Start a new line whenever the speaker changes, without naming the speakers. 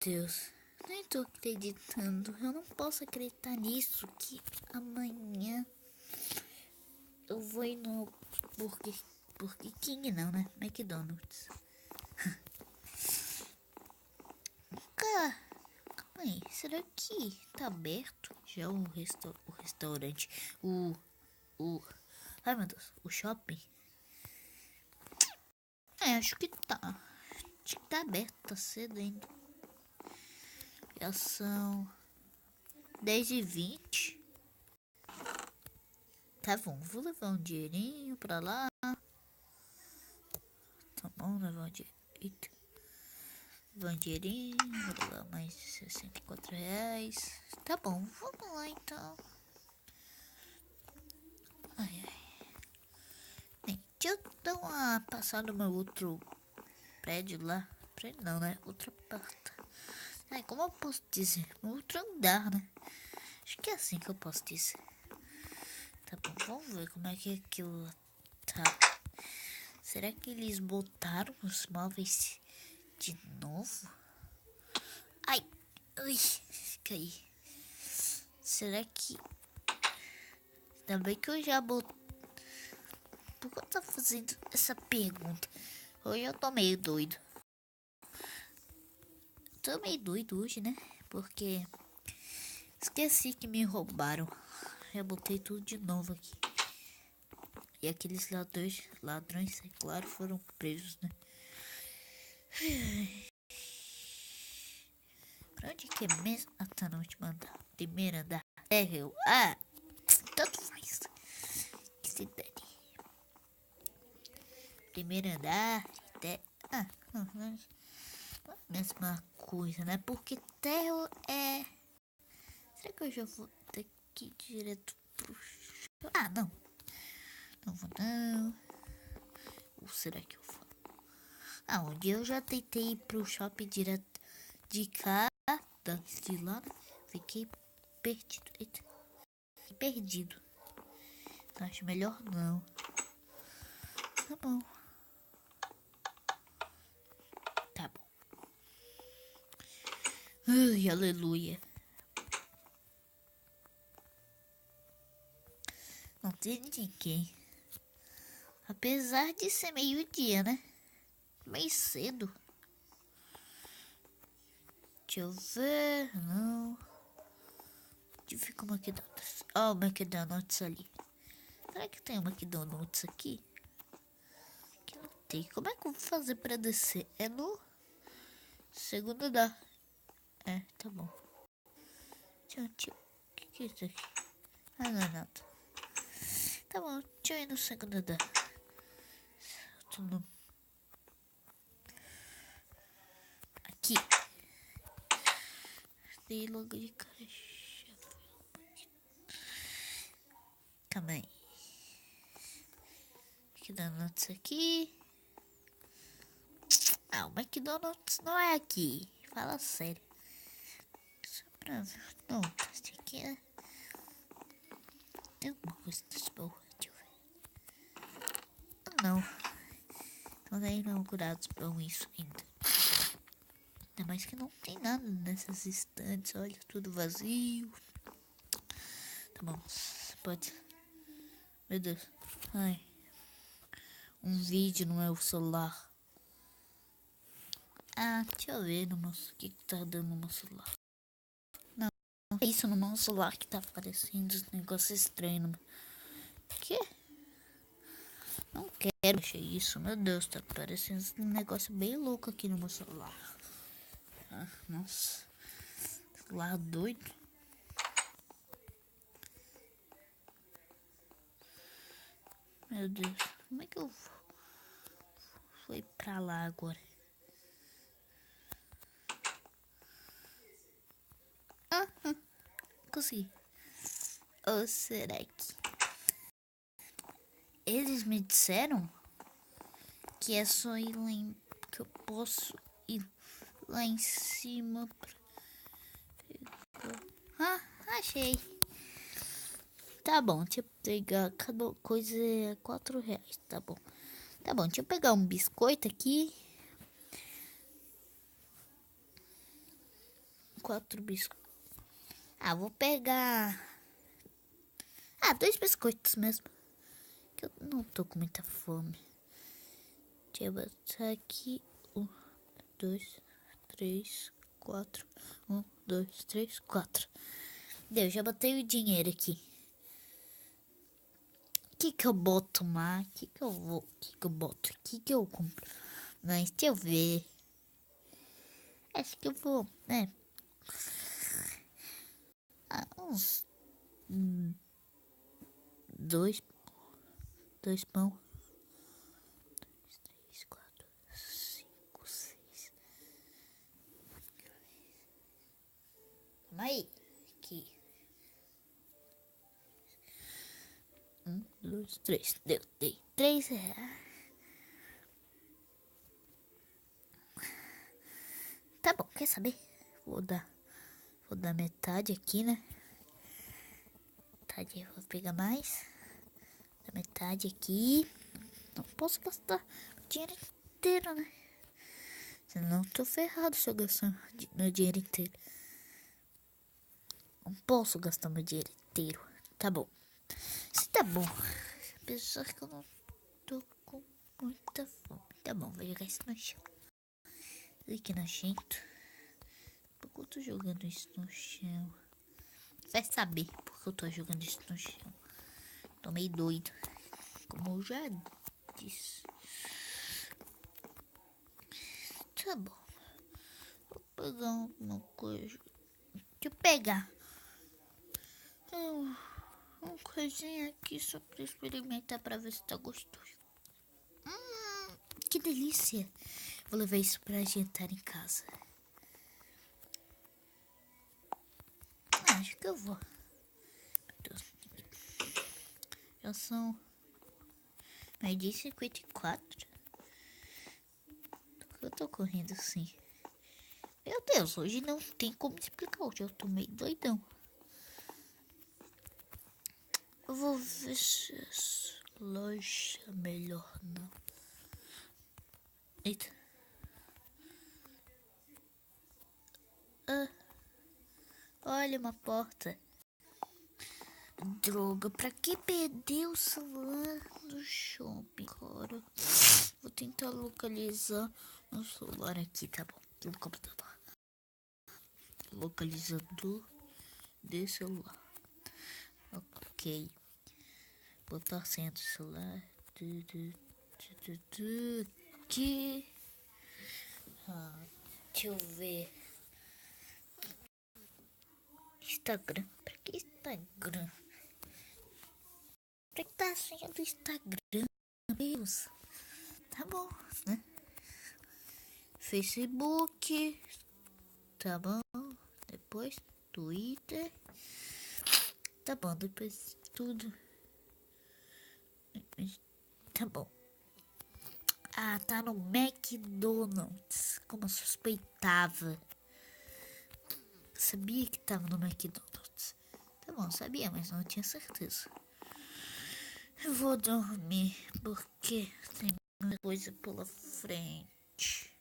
Deus, nem tô acreditando. Eu não posso acreditar nisso. Que amanhã eu vou ir no Burger King, não, né? McDonald's. Calma aí, será que tá aberto já o restaurante? Ai meu Deus, o shopping? Acho que tá. Acho que tá aberto, tá cedo ainda. Já são 10h20. Tá bom, vou levar um dinheirinho pra lá. Tá bom, levar um dinheirinho. Levar um dinheirinho, vou levar mais R$ 64. Tá bom, vamos lá então. Ai, ai. Bem, deixa eu dar uma passada no meu outro prédio lá. Prédio não, né? Outra porta. Ai, como eu posso dizer? No outro andar, né? Acho que é assim que eu posso dizer. Tá bom, vamos ver como é que aquilo tá. Será que eles botaram os móveis de novo? Ai, ui, caí. Será que... Ainda bem que eu já botei... Por que eu tô fazendo essa pergunta? Hoje eu tô meio doido. Tô meio doido hoje, né? Porque esqueci que me roubaram. Já botei tudo de novo aqui. E aqueles ladrões, é claro, foram presos, né? Pra onde que é mesmo? Ah, tá no último andar. Primeiro andar. Tanto faz. Que se dane. Primeiro andar. Não é a mesma coisa, né? Porque terra é... Será que eu já vou daqui direto pro chão? Ah, não. Não vou não. Ou será que eu vou? Ah, onde eu já tentei ir pro shopping direto de cá. Antes de lá, fiquei perdido. Eita. Perdido. Então, acho melhor não. Tá bom. Tá bom. Ai, aleluia. Não tem ninguém. Apesar de ser meio-dia, né? Meio cedo. Deixa eu ver. Não. Onde fica o McDonald's? Ó, o McDonald's ali. Será que tem um McDonald's aqui? Aqui não tem. Como é que eu vou fazer pra descer? É no segundo andar. É, tá bom. Tchau. O que é isso aqui? Ah, não é nada. Tá bom, deixa eu ir no segundo andar. Aqui. Dei logo de cara. Calma aí. McDonald's aqui. Ah, o McDonald's não é aqui. Fala sério. Só pra ver. Não, esse aqui é... Tem alguma coisa nesse baú. Deixa eu ver. Ah, não. Então nem inaugurados pra isso ainda. Ainda mais que não tem nada nessas estantes. Olha, tudo vazio. Tá bom. Pode... Meu Deus. Ai. Um vídeo no meu celular. Ah, deixa eu ver no meu... O que tá dando no meu celular. Não, é isso no meu celular que tá aparecendo os negócios estranhos. Que? Não quero mexer isso, meu Deus, tá aparecendo um negócio bem louco aqui no meu celular. Ah, nossa. Celular doido. Meu Deus, como é que eu fui pra lá agora? Consegui. Ou será que eles me disseram que é só ir lá em... que eu posso ir lá em cima pra... Ah, achei. Tá bom, deixa eu pegar cada coisa é R$ 4, tá bom. Tá bom, deixa eu pegar um biscoito aqui. 4 biscoitos. Ah, vou pegar... Ah, 2 biscoitos mesmo. Que eu não tô com muita fome. Deixa eu botar aqui. 1, 2, 3, 4. 1, 2, 3, 4. Deu, já botei o dinheiro aqui. O que eu boto lá? O que eu vou? O que eu boto? O que eu compro? Mas deixa eu ver. Acho que eu vou, né? Uns 2 pão. 2, 3, 4, 5, 6. Calma aí. Aqui. 1, 2, 3. Deu, dei R$3. Tá bom, quer saber? Vou dar metade aqui, né? Metade eu vou pegar mais. Da metade aqui. Não posso gastar o dinheiro inteiro, né? Senão tô ferrado se eu gastar meu dinheiro inteiro. Não posso gastar meu dinheiro inteiro. Tá bom. Se tá bom. Apesar que eu não tô com muita fome. Tá bom, vou jogar isso no chão. Olha que nojento. Por que eu tô jogando isso no chão? Vai saber por que eu tô jogando isso no chão. Tô meio doido. Como eu já disse. Tá bom. Vou pegar uma coisa. Deixa eu pegar uma coisinha aqui só pra experimentar pra ver se tá gostoso. Que delícia. Vou levar isso pra jantar em casa. Acho que eu vou. Já são 12h54. Eu tô correndo assim. Meu Deus, hoje não tem como explicar. Hoje eu tô meio doidão. Eu vou ver se essa loja é melhor não. Eita. Ah, olha uma porta. Droga, pra que perder o celular no shopping, cara? Vou tentar localizar o celular aqui, tá bom? No computador. Localizador de celular. Ok. Botar senha do celular. Aqui. Deixa eu ver. Instagram. Pra que Instagram? Pra que tá a senha do Instagram? Meu Deus. Tá bom, né? Facebook. Tá bom. Depois Twitter. Tá bom, depois tudo. Tá bom. Ah, tá no McDonald's. Como eu suspeitava. Sabia que tava no McDonald's. Tá bom, sabia, mas não tinha certeza. Eu vou dormir porque tem muita coisa pela frente.